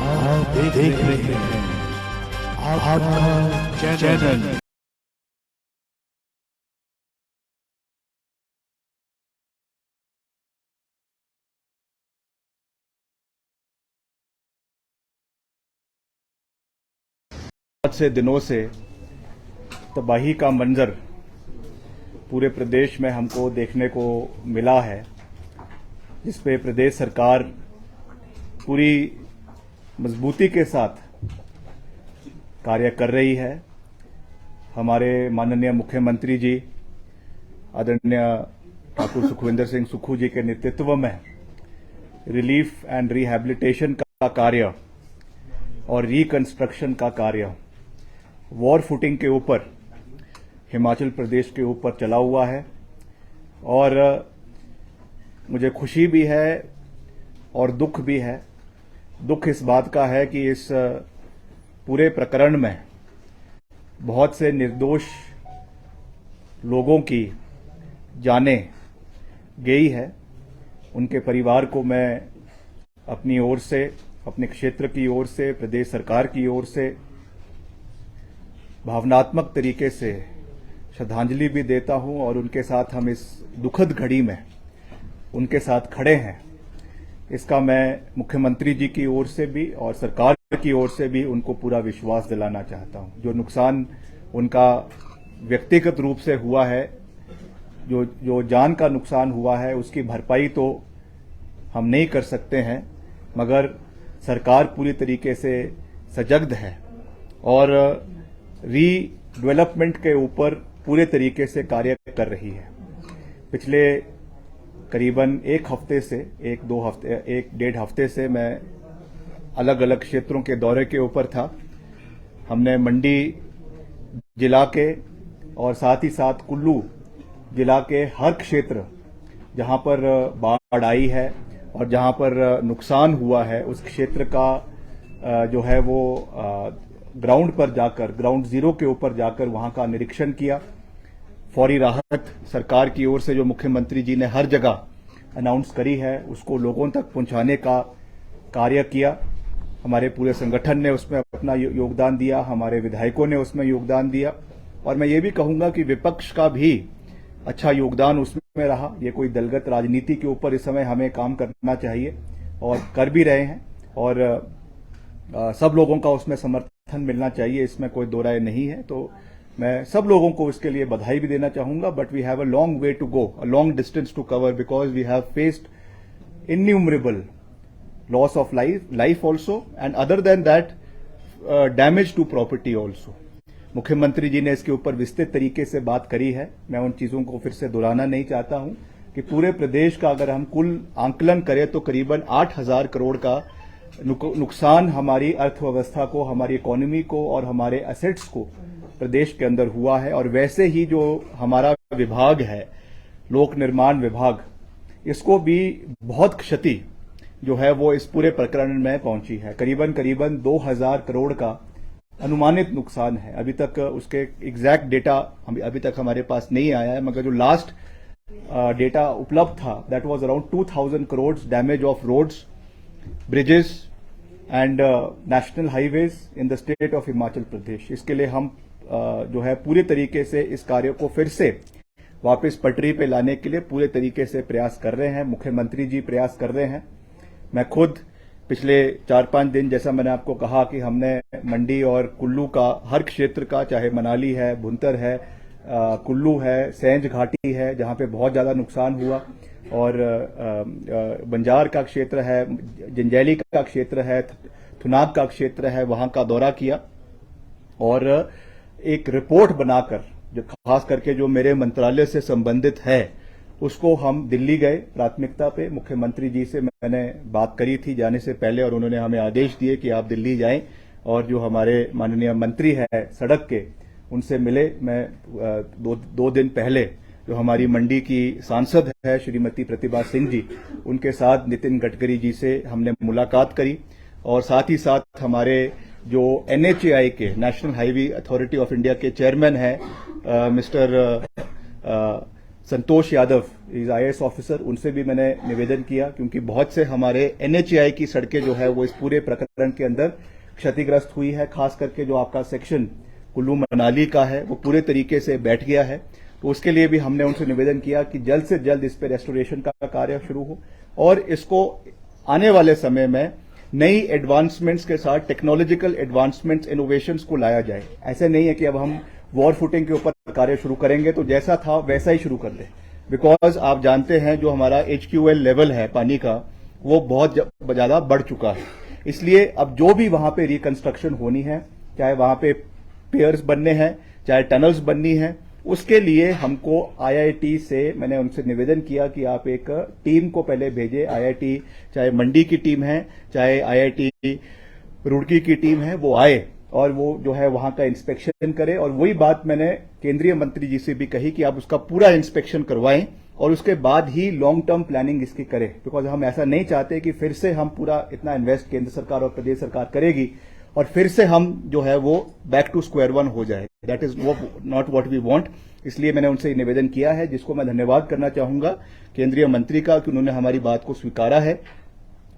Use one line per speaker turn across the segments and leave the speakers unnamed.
आप देख रहे हैं आपका चैनल।
बहुत से दिनों से तबाही का मंजर पूरे प्रदेश में हमको देखने को मिला है, जिस पे प्रदेश सरकार पूरी मजबूती के साथ कार्य कर रही है। हमारे माननीय मुख्यमंत्री जी आदरणीय ठाकुर सुखविंदर सिंह सुक्खू जी के नेतृत्व में रिलीफ एंड रिहैबिलिटेशन का कार्य और रिकंस्ट्रक्शन का कार्य वॉर फुटिंग के ऊपर हिमाचल प्रदेश के ऊपर चला हुआ है। और मुझे खुशी भी है और दुख भी है। दुख इस बात का है कि इस पूरे प्रकरण में बहुत से निर्दोष लोगों की जानें गई है। उनके परिवार को मैं अपनी ओर से, अपने क्षेत्र की ओर से, प्रदेश सरकार की ओर से भावनात्मक तरीके से श्रद्धांजलि भी देता हूं और उनके साथ हम इस दुखद घड़ी में उनके साथ खड़े हैं, इसका मैं मुख्यमंत्री जी की ओर से भी और सरकार की ओर से भी उनको पूरा विश्वास दिलाना चाहता हूं। जो नुकसान उनका व्यक्तिगत रूप से हुआ है, जो जान का नुकसान हुआ है, उसकी भरपाई तो हम नहीं कर सकते हैं, मगर सरकार पूरी तरीके से सजग है और रीडेवलपमेंट के ऊपर पूरे तरीके से कार्य कर रही है। पिछले करीबन एक डेढ़ हफ्ते से मैं अलग अलग क्षेत्रों के दौरे के ऊपर था। हमने मंडी जिला के और साथ ही साथ कुल्लू जिला के हर क्षेत्र जहां पर बाढ़ आई है और जहां पर नुकसान हुआ है, उस क्षेत्र का जो है वो ग्राउंड पर जाकर, ग्राउंड जीरो के ऊपर जाकर वहां का निरीक्षण किया। फौरी राहत सरकार की ओर से जो मुख्यमंत्री जी ने हर जगह अनाउंस करी है, उसको लोगों तक पहुंचाने का कार्य किया। हमारे पूरे संगठन ने उसमें अपना योगदान दिया, हमारे विधायकों ने उसमें योगदान दिया और मैं ये भी कहूंगा कि विपक्ष का भी अच्छा योगदान उसमें रहा। ये कोई दलगत राजनीति के ऊपर इस समय हमें काम करना चाहिए और कर भी रहे हैं और सब लोगों का उसमें समर्थन मिलना चाहिए, इसमें कोई दो राय नहीं है। तो मैं सब लोगों को इसके लिए बधाई भी देना चाहूंगा। But we have a long way to go, a long distance to cover, because we have faced innumerable loss of life also and other than that damage to property also. मुख्यमंत्री जी ने इसके ऊपर विस्तृत तरीके से बात करी है। मैं उन चीजों को फिर से दोहराना नहीं चाहता हूं कि पूरे प्रदेश का अगर हम कुल आंकलन करें तो करीबन 8,000 करोड़ का नुकसान हमारी अर्थव्यवस्था को, हमारी इकोनॉमी को और हमारे एसेट्स को प्रदेश के अंदर हुआ है। और वैसे ही जो हमारा विभाग है, लोक निर्माण विभाग, इसको भी बहुत क्षति जो है वो इस पूरे प्रकरण में पहुंची है। करीबन 2,000 करोड़ का अनुमानित नुकसान है। अभी तक उसके एग्जैक्ट डेटा अभी तक हमारे पास नहीं आया है, मगर जो लास्ट डेटा उपलब्ध था, that was around 2,000 crore damage of roads, bridges and national highways in the state of Himachal Pradesh. इसके लिए हम जो है पूरे तरीके से इस कार्य को फिर से वापस पटरी पे लाने के लिए पूरे तरीके से प्रयास कर रहे हैं। मुख्यमंत्री जी प्रयास कर रहे हैं। मैं खुद पिछले 4-5 दिन, जैसा मैंने आपको कहा कि हमने मंडी और कुल्लू का हर क्षेत्र का, चाहे मनाली है, भुंतर है, कुल्लू है, सैंज घाटी है जहां पे बहुत ज्यादा नुकसान हुआ, और बंजार का क्षेत्र है, जंजैली का क्षेत्र है, थुनाग का क्षेत्र है, वहां का दौरा किया और एक रिपोर्ट बनाकर, जो खास करके जो मेरे मंत्रालय से संबंधित है, उसको हम दिल्ली गए प्राथमिकता पे। मुख्यमंत्री जी से मैंने बात करी थी जाने से पहले और उन्होंने हमें आदेश दिए कि आप दिल्ली जाएं और जो हमारे माननीय मंत्री है सड़क के, उनसे मिले। मैं दो दिन पहले जो हमारी मंडी की सांसद है श्रीमती प्रतिभा सिंह जी, उनके साथ नितिन गडकरी जी से हमने मुलाकात करी और साथ ही साथ हमारे जो NHAI के, national highway authority of India के चेयरमैन है mister Santosh Yadav is IAS officer, उनसे भी मैंने निवेदन किया, क्योंकि बहुत से हमारे NHAI की सड़कें जो है वो इस पूरे प्रकरण के अंदर क्षतिग्रस्त हुई है। खास करके जो आपका सेक्शन कुल्लू मनाली का है वो पूरे तरीके से बैठ गया है। तो उसके लिए भी हमने उनसे निवेदन किया कि जल्द से जल्द इस पे रेस्टोरेशन का कार्य शुरू हो और इसको आने वाले समय में नई एडवांसमेंट्स के साथ टेक्नोलॉजिकल एडवांसमेंट्स इनोवेशंस को लाया जाए। ऐसे नहीं है कि अब हम वॉर फुटिंग के ऊपर कार्य शुरू करेंगे तो जैसा था वैसा ही शुरू कर दें, बिकॉज आप जानते हैं जो हमारा HQL लेवल है पानी का वो बहुत ज्यादा बढ़ चुका है। इसलिए अब जो भी वहां पे रिकंस्ट्रक्शन होनी है, चाहे वहां पे पियर्स बनने हैं, चाहे टनल्स बननी है, उसके लिए हमको IIT से मैंने उनसे निवेदन किया कि आप एक टीम को पहले भेजें। IIT चाहे मंडी की टीम है, चाहे IIT रुड़की की टीम है, वो आए और वो जो है वहां का इंस्पेक्शन करे। और वही बात मैंने केंद्रीय मंत्री जी से भी कही कि आप उसका पूरा इंस्पेक्शन करवाएं और उसके बाद ही लॉन्ग टर्म प्लानिंग इसकी करें, बिकॉज हम ऐसा नहीं चाहते कि फिर से हम पूरा इतना इन्वेस्ट केंद्र सरकार और प्रदेश सरकार करेगी और फिर से हम जो है वो बैक टू स्क्वायर वन हो जाए। That is not what we want. इसलिए मैंने उनसे निवेदन किया है, जिसको मैं धन्यवाद करना चाहूंगा केंद्रीय मंत्री का कि उन्होंने हमारी बात को स्वीकारा है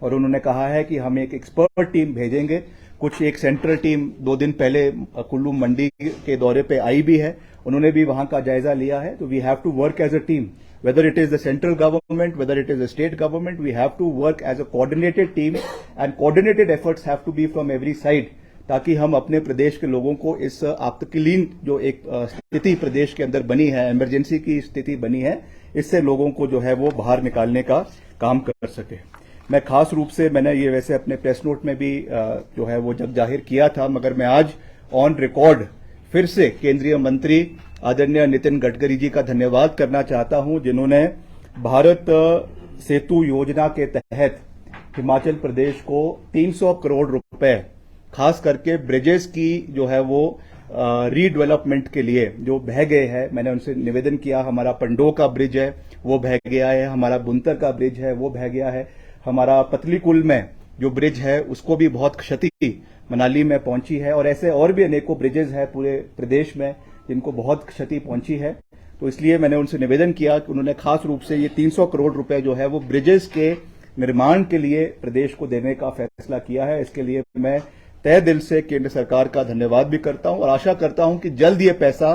और उन्होंने कहा है कि हम एक एक्सपर्ट टीम भेजेंगे। कुछ एक सेंट्रल टीम 2 दिन पहले कुल्लू मंडी के दौरे पे आई भी है, उन्होंने भी वहां का जायजा लिया है। तो we have to work as a team, whether it is the central government, whether it is the state government, we have to work as a coordinated team and coordinated efforts have to be from every side, ताकि हम अपने प्रदेश के लोगों को इस आपातकालीन जो एक स्थिति प्रदेश के अंदर बनी है, इमरजेंसी की स्थिति बनी है, इससे लोगों को जो है वो बाहर निकालने का काम कर सके। मैं खास रूप से मैंने ये वैसे अपने प्रेस नोट में भी जो है वो जग जाहिर किया था, मगर मैं आज ऑन रिकॉर्ड फिर से केंद्रीय मंत्री आदरणीय नितिन गडकरी जी का धन्यवाद करना चाहता हूं, जिन्होंने भारत सेतु योजना के तहत हिमाचल प्रदेश को 300 करोड़ रुपए खास करके ब्रिजेस की जो है वो रीडेवलपमेंट के लिए जो बह गए हैं। मैंने उनसे निवेदन किया, हमारा पंडो का ब्रिज है वो बह गया है, हमारा बुनतर का ब्रिज है वो बह गया है, हमारा पतलीकुल में जो ब्रिज है उसको भी बहुत क्षति मनाली में पहुंची है और ऐसे और भी अनेकों ब्रिजेस है पूरे प्रदेश में जिनको बहुत क्षति पहुंची है। तो इसलिए मैंने उनसे निवेदन किया कि उन्होंने खास रूप से ये 300 करोड़ रुपए जो है वो ब्रिजेस के निर्माण के लिए प्रदेश को देने का फैसला किया है। इसके लिए मैं तहे दिल से केंद्र सरकार का धन्यवाद भी करता हूं और आशा करता हूं कि जल्द ये पैसा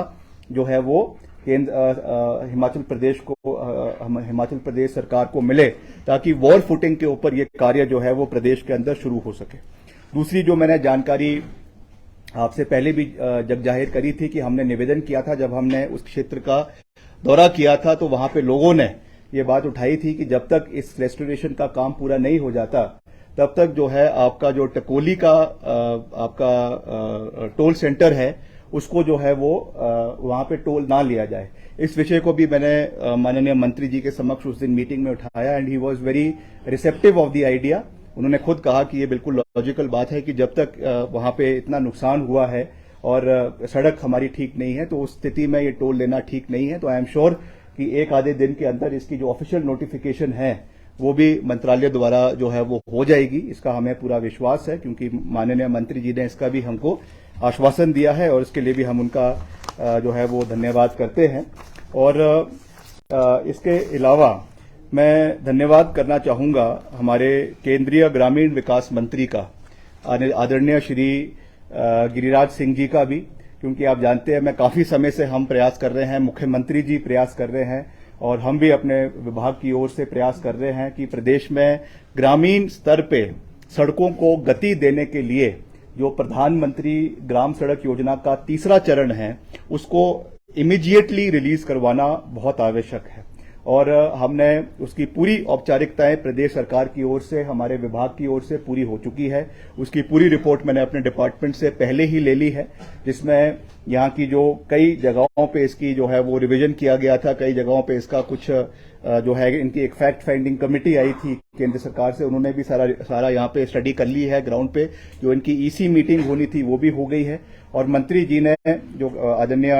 जो है वो हिमाचल प्रदेश सरकार को मिले, ताकि वॉर फुटिंग के ऊपर ये कार्य जो है वो प्रदेश के अंदर शुरू हो सके। दूसरी जो मैंने जानकारी आपसे पहले भी जब जाहिर करी थी कि हमने निवेदन किया था, जब हमने उस क्षेत्र का दौरा किया था तो वहां पे लोगों ने ये बात उठाई थी कि जब तक इस रेस्टोरेशन का काम पूरा नहीं हो जाता तब तक जो है आपका जो टकोली का आपका टोल सेंटर है उसको जो है वो वहां पे टोल ना लिया जाए। इस विषय को भी मैंने माननीय मंत्री जी के समक्ष उस दिन मीटिंग में उठाया and he was very receptive of the idea. उन्होंने खुद कहा कि ये बिल्कुल लॉजिकल बात है कि जब तक वहां पे इतना नुकसान हुआ है और सड़क हमारी ठीक नहीं है तो उस स्थिति में ये टोल लेना ठीक नहीं है। तो आई एम श्योर कि एक आधे दिन के अंदर इसकी जो ऑफिशियल नोटिफिकेशन है वो भी मंत्रालय द्वारा जो है वो हो जाएगी, इसका हमें पूरा विश्वास है, क्योंकि माननीय मंत्री जी ने इसका भी हमको आश्वासन दिया है और इसके लिए भी हम उनका जो है वो धन्यवाद करते हैं। और इसके अलावा मैं धन्यवाद करना चाहूंगा हमारे केंद्रीय ग्रामीण विकास मंत्री का, आदरणीय श्री गिरिराज सिंह जी का भी, क्योंकि आप जानते हैं मैं काफी समय से हम प्रयास कर रहे हैं, मुख्यमंत्री जी प्रयास कर रहे हैं और हम भी अपने विभाग की ओर से प्रयास कर रहे हैं कि प्रदेश में ग्रामीण स्तर पे सड़कों को गति देने के लिए जो प्रधानमंत्री ग्राम सड़क योजना का तीसरा चरण है उसको इमीडिएटली रिलीज करवाना बहुत आवश्यक है और हमने उसकी पूरी औपचारिकताएं प्रदेश सरकार की ओर से, हमारे विभाग की ओर से पूरी हो चुकी है। उसकी पूरी रिपोर्ट मैंने अपने डिपार्टमेंट से पहले ही ले ली है, जिसमें यहाँ की जो कई जगहों पे इसकी जो है वो रिवीजन किया गया था, कई जगहों पे इसका कुछ जो है इनकी एक फैक्ट फाइंडिंग कमेटी आई थी केंद्र सरकार से, उन्होंने भी सारा यहाँ पे स्टडी कर ली है ग्राउंड पे। जो इनकी ईसी मीटिंग होनी थी वो भी हो गई है और मंत्री जी ने, जो आदरणीय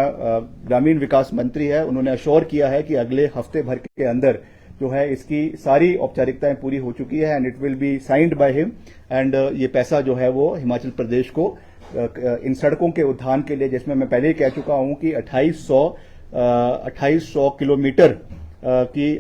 ग्रामीण विकास मंत्री है, उन्होंने अश्योर किया है कि अगले हफ्ते भर के अंदर जो है इसकी सारी औपचारिकताएं पूरी हो चुकी है and it will be signed by him and ये पैसा जो है वो हिमाचल प्रदेश को इन सड़कों के उत्थान के लिए, जिसमें मैं पहले ही कह चुका हूं कि 2800 2800 किलोमीटर की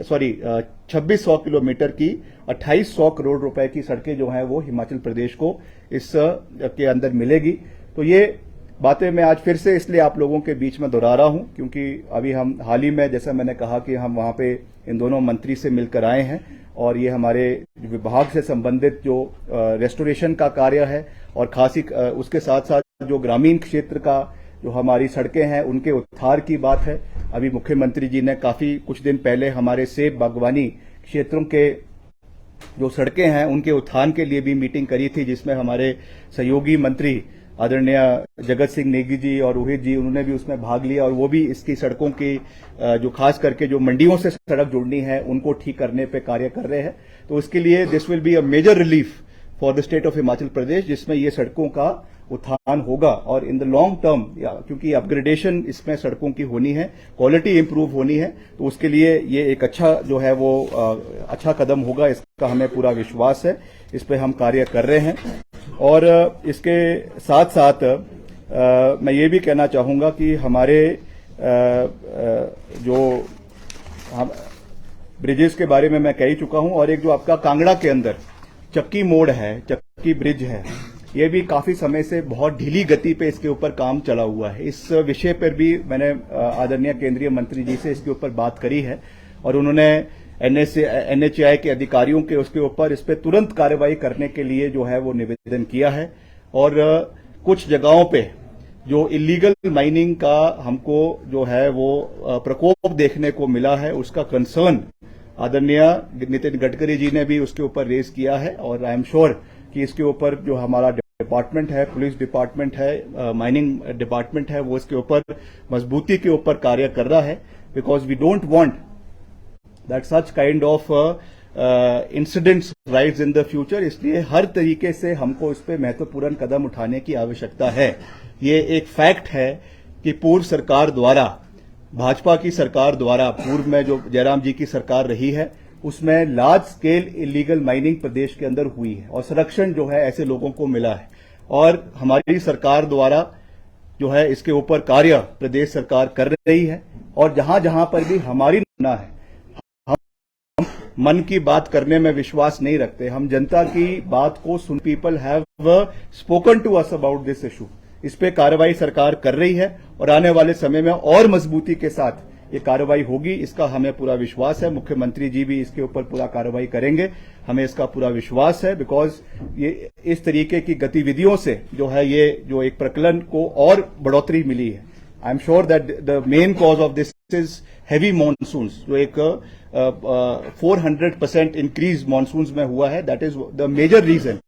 2600 किलोमीटर की 2800 करोड़ रुपए की सड़कें जो हैं वो हिमाचल प्रदेश को इस के अंदर मिलेगी। तो ये बातें मैं आज फिर से इसलिए आप लोगों के बीच में दोहरा रहा हूं क्योंकि अभी हम हाल ही में, जैसा मैंने कहा कि हम वहां पे इन दोनों मंत्री से मिलकर आए हैं और ये हमारे विभाग से संबंधित जो रेस्टोरेशन का कार्य है और खासी उसके साथ साथ जो ग्रामीण क्षेत्र का जो हमारी सड़कें हैं उनके उद्धार की बात है। अभी मुख्यमंत्री जी ने काफी कुछ दिन पहले हमारे सेब बागवानी क्षेत्रों के जो सड़कें हैं उनके उत्थान के लिए भी मीटिंग करी थी, जिसमें हमारे सहयोगी मंत्री आदरणीय जगत सिंह नेगी जी और रोहित जी, उन्होंने भी उसमें भाग लिया और वो भी इसकी सड़कों की जो खास करके जो मंडियों से सड़क जुड़नी है उनको ठीक करने पे कार्य कर रहे हैं। तो इसके लिए this will be a major relief for the state of Himachal Pradesh, जिसमें ये सड़कों का उत्थान होगा और इन द लॉन्ग टर्म, क्योंकि अपग्रेडेशन इसमें सड़कों की होनी है, क्वालिटी इंप्रूव होनी है, तो उसके लिए ये एक अच्छा जो है वो अच्छा कदम होगा, इसका हमें पूरा विश्वास है। इस पे हम कार्य कर रहे हैं और इसके साथ साथ मैं ये भी कहना चाहूंगा कि हमारे जो हम ब्रिजेस के बारे में मैं कह ही चुका हूं और एक जो आपका कांगड़ा के अंदर चक्की मोड़ है, चक्की ब्रिज है, ये भी काफी समय से बहुत ढीली गति पे इसके ऊपर काम चला हुआ है। इस विषय पर भी मैंने आदरणीय केंद्रीय मंत्री जी से इसके ऊपर बात करी है और उन्होंने एनएचएआई के अधिकारियों के उसके ऊपर इस पे तुरंत कार्रवाई करने के लिए जो है वो निवेदन किया है। और कुछ जगहों पे जो इलीगल माइनिंग का हमको जो है वो प्रकोप देखने को मिला है, उसका कंसर्न आदरणीय नितिन गडकरी जी ने भी उसके ऊपर रेज किया है और आई एम श्योर कि इसके ऊपर जो हमारा डिपार्टमेंट है, पुलिस डिपार्टमेंट है, माइनिंग डिपार्टमेंट है, वो इसके ऊपर मजबूती के ऊपर कार्य कर रहा है, because we don't want that such kind of incidents rise in the future. इसलिए हर तरीके से हमको इस पे महत्वपूर्ण कदम उठाने की आवश्यकता है। ये एक फैक्ट है कि पूर्व सरकार द्वारा, भाजपा की सरकार द्वारा, पूर्व में जो जयराम जी की सरकार रही है उसमें लार्ज स्केल इलीगल माइनिंग प्रदेश के अंदर हुई है और संरक्षण जो है ऐसे लोगों को मिला है और हमारी सरकार द्वारा जो है इसके ऊपर कार्य प्रदेश सरकार कर रही है और जहां जहां पर भी हमारी ना है, हम मन की बात करने में विश्वास नहीं रखते, हम जनता की बात को सुन, people have spoken to us about this issue. इस पे कार्रवाई सरकार कर रही है और आने वाले समय में और मजबूती के साथ ये कार्रवाई होगी, इसका हमें पूरा विश्वास है। मुख्यमंत्री जी भी इसके ऊपर पूरा कार्रवाई करेंगे, हमें इसका पूरा विश्वास है, बिकॉज ये इस तरीके की गतिविधियों से जो है ये जो एक प्रकलन को और बढ़ोतरी मिली है। I am sure that the main cause of this is heavy monsoons, जो एक 400% इंक्रीज मानसून्स में हुआ है, that is the major reason.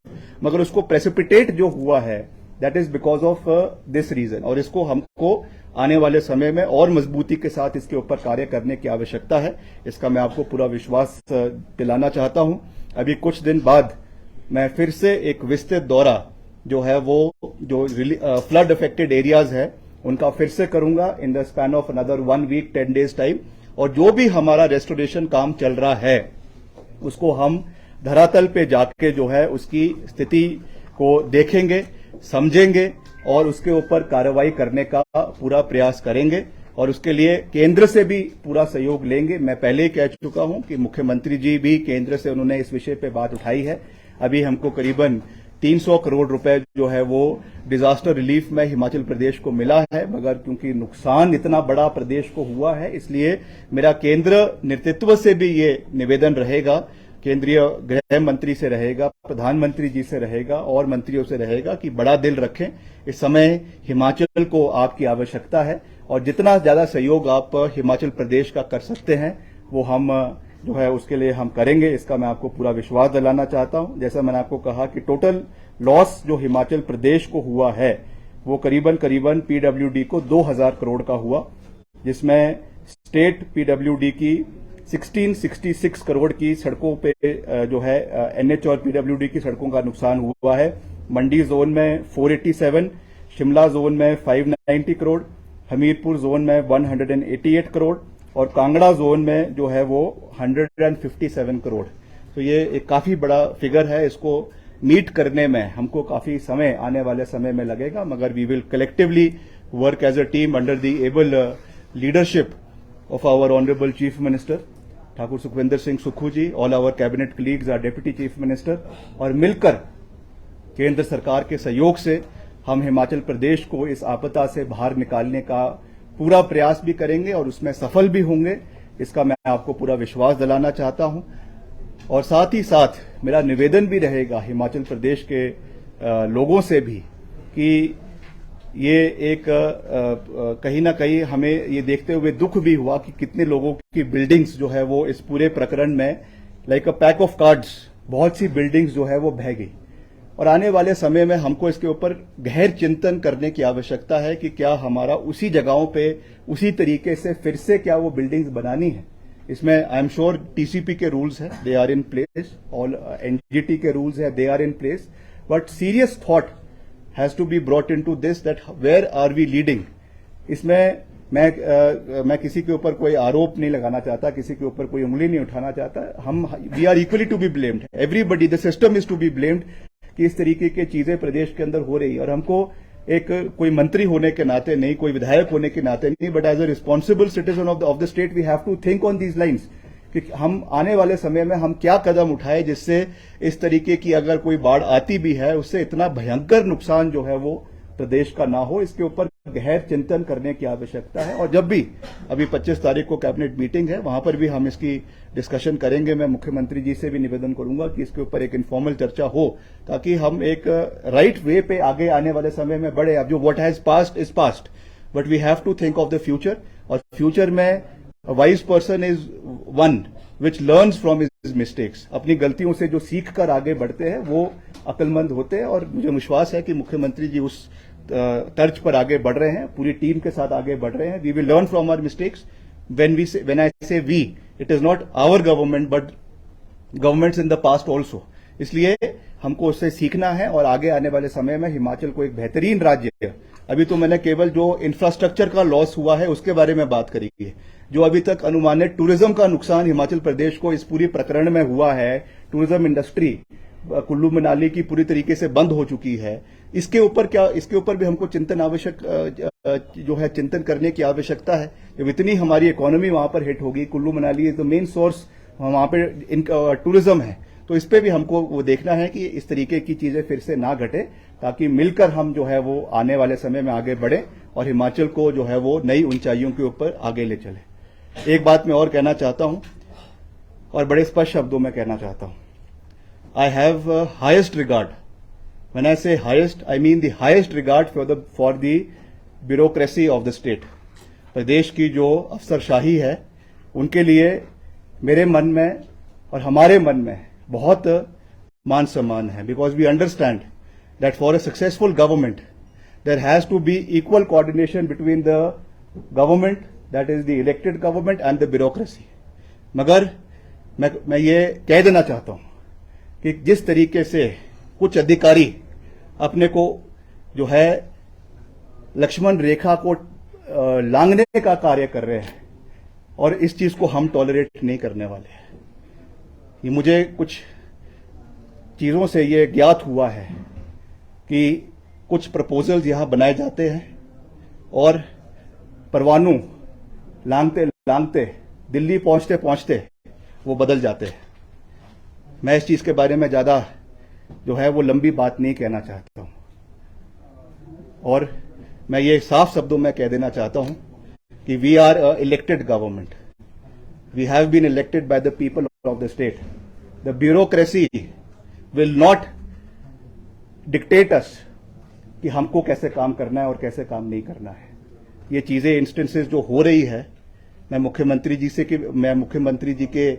मगर उसको प्रेसिपिटेट जो हुआ है that is because of this reason और इसको हमको आने वाले समय में और मजबूती के साथ इसके ऊपर कार्य करने की आवश्यकता है। इसका मैं आपको पूरा विश्वास दिलाना चाहता हूं। अभी कुछ दिन बाद मैं फिर से एक विस्तृत दौरा जो है वो जो फ्लड अफेक्टेड एरियाज है उनका फिर से करूंगा in the span of another 1 week 10 days time, और जो भी हमारा रेस्टोरेशन काम चल रहा है उसको हम धरातल पे जाके जो है उसकी स्थिति को देखेंगे, समझेंगे और उसके ऊपर कार्रवाई करने का पूरा प्रयास करेंगे और उसके लिए केंद्र से भी पूरा सहयोग लेंगे। मैं पहले ही कह चुका हूं कि मुख्यमंत्री जी भी केंद्र से उन्होंने इस विषय पे बात उठाई है। अभी हमको करीबन 300 करोड़ रुपए जो है वो डिजास्टर रिलीफ में हिमाचल प्रदेश को मिला है, मगर क्योंकि नुकसान इतना बड़ा प्रदेश को हुआ है इसलिए मेरा केंद्र नेतृत्व से भी ये निवेदन रहेगा, केंद्रीय गृह मंत्री से रहेगा, प्रधानमंत्री जी से रहेगा और मंत्रियों से रहेगा कि बड़ा दिल रखें। इस समय हिमाचल को आपकी आवश्यकता है और जितना ज्यादा सहयोग आप हिमाचल प्रदेश का कर सकते हैं वो हम जो है उसके लिए हम करेंगे। इसका मैं आपको पूरा विश्वास दिलाना चाहता हूं। जैसा मैंने आपको कहा कि टोटल लॉस जो हिमाचल प्रदेश को हुआ है वो करीबन पीडब्ल्यूडी को 2000 करोड़ का हुआ, जिसमें स्टेट पीडब्ल्यूडी की 1666 करोड़ की सड़कों पे जो है एनएच और पीडब्ल्यूडी की सड़कों का नुकसान हुआ है। मंडी जोन में 487, शिमला जोन में 590 करोड़, हमीरपुर जोन में 188 करोड़ और कांगड़ा जोन में जो है वो 157 करोड़। तो ये एक काफी बड़ा फिगर है, इसको मीट करने में हमको काफी समय आने वाले समय में लगेगा, मगर we will collectively work as a team under the able leadership of our Honorable Chief Minister, Thakur Sukhvinder Singh Sukhu ji, all our cabinet colleagues, our Deputy Chief Minister, और मिलकर केंद्र सरकार के सहयोग से हम हिमाचल प्रदेश को इस आपदा से बाहर निकालने का पूरा प्रयास भी करेंगे और उसमें सफल भी होंगे, इसका मैं आपको पूरा विश्वास दिलाना चाहता हूं। और साथ ही साथ मेरा निवेदन भी रहेगा हिमाचल प्रदेश के लोगों से भी कि ये एक कहीं ना कहीं हमें ये देखते हुए दुख भी हुआ कि कितने लोगों की बिल्डिंग्स जो है वो इस पूरे प्रकरण में like a pack of cards, बहुत सी बिल्डिंग्स जो है वो बह गई। और आने वाले समय में हमको इसके ऊपर गहर चिंतन करने की आवश्यकता है कि क्या हमारा उसी जगहों पे उसी तरीके से फिर से क्या वो बिल्डिंग्स बनानी है। इसमें आई एम श्योर टीसीपी के रूल्स है, they are in place, all NGT के रूल्स है, they are in place, but serious thought has to be brought into this that where are we leading. इसमें मैं किसी के ऊपर कोई आरोप नहीं लगाना चाहता, किसी के ऊपर कोई उंगली नहीं उठाना चाहता। हम we are equally to be blamed, everybody, the system is to be blamed कि इस तरीके की चीजें प्रदेश के अंदर हो रही है। और हमको एक कोई मंत्री होने के नाते नहीं, कोई विधायक होने के नाते नहीं, but as a responsible citizen of the state we have to think on these lines कि हम आने वाले समय में हम क्या कदम उठाए जिससे इस तरीके की अगर कोई बाढ़ आती भी है उससे इतना भयंकर नुकसान जो है वो प्रदेश का ना हो। इसके ऊपर गहर चिंतन करने की आवश्यकता है। और जब भी अभी 25 तारीख को कैबिनेट मीटिंग है, वहां पर भी हम इसकी डिस्कशन करेंगे। मैं मुख्यमंत्री जी से भी निवेदन करूंगा कि इसके ऊपर एक इनफॉर्मल चर्चा हो ताकि हम एक राइट वे पे आगे आने वाले समय में बढ़े। अब जो what has past is past, but we have to think of the future. और फ्यूचर में wise person is one which learns from his mistakes. अपनी गलतियों से जो सीख कर आगे बढ़ते हैं वो अक्लमंद होते हैं। और मुझे विश्वास है कि मुख्यमंत्री जी उस तर्ज पर आगे बढ़ रहे हैं, पूरी टीम के साथ आगे बढ़ रहे हैं। We will learn from our mistakes. When I say we, it is not our government but governments in the past also. इसलिए हमको उससे सीखना है और आगे आने वाले समय में हिमाचल को एक बेहतरीन राज्य, अभी तो मैंने केवल जो इंफ्रास्ट्रक्चर का लॉस हुआ है उसके बारे में बात करी है, जो अभी तक अनुमानित टूरिज्म का नुकसान हिमाचल प्रदेश को इस पूरी प्रकरण में हुआ है। टूरिज्म इंडस्ट्री कुल्लू मनाली की पूरी तरीके से बंद हो चुकी है। इसके ऊपर भी हमको चिंतन आवश्यक जो है चिंतन करने की आवश्यकता है। जब इतनी हमारी इकोनॉमी वहां पर हिट होगी, Kullu Manali is the main source वहां पर टूरिज्म है, तो इस पे भी हमको वो देखना है कि इस तरीके की चीजें फिर से ना घटे, ताकि मिलकर हम जो है वो आने वाले समय में आगे बढ़े और हिमाचल को जो है वो नई ऊंचाइयों के ऊपर आगे ले चले। एक बात मैं और कहना चाहता हूं और बड़े स्पष्ट शब्दों में कहना चाहता हूं। I have highest regard. When I say highest, I mean the highest regard for the bureaucracy of the state. प्रदेश की जो अफसरशाही है उनके लिए मेरे मन में और हमारे मन में बहुत मान सम्मान है, because we understand that for a successful government there has to be equal coordination between the government, that is the elected government, and the bureaucracy. मगर मैं ये कह देना चाहता हूं कि जिस तरीके से कुछ अधिकारी अपने को जो है लक्ष्मण रेखा को लांघने का कार्य कर रहे हैं, और इस चीज को हम टॉलरेट नहीं करने वाले हैं। ये मुझे कुछ चीजों से ये ज्ञात हुआ है कि कुछ प्रपोजल्स यहां बनाए जाते हैं और परवानू लांघते लांघते दिल्ली पहुंचते पहुंचते वो बदल जाते हैं। मैं इस चीज के बारे में ज्यादा जो है वो लंबी बात नहीं कहना चाहता हूं, और मैं ये साफ शब्दों में कह देना चाहता हूं कि we are a elected government, we have been elected by the people of the state. The bureaucracy will not dictate us कि हमको कैसे काम करना है और कैसे काम नहीं करना है। ये चीजें इंस्टेंसेस जो हो रही है, मैं मुख्यमंत्री जी के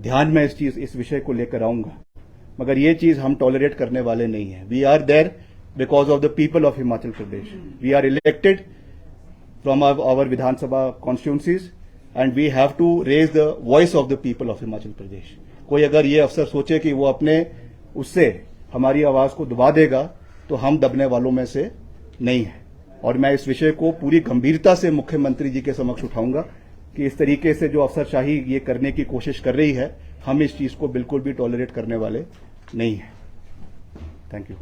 ध्यान में इस विषय को लेकर आऊंगा, मगर ये चीज हम टॉलरेट करने वाले नहीं है। We are there because of the people of Himachal Pradesh. We are elected from our Vidhan Sabha constituencies and we have to raise the voice of the people of Himachal Pradesh. कोई अगर ये अफसर सोचे कि वो अपने उससे हमारी आवाज को दबा देगा तो हम दबने वालों में से नहीं है। और मैं इस विषय को पूरी गंभीरता से मुख्यमंत्री जी के समक्ष उठाऊंगा कि इस तरीके से जो अफसरशाही ये करने की कोशिश कर रही है, हम इस चीज को बिल्कुल भी टॉलरेट करने वाले नहीं है। Thank you.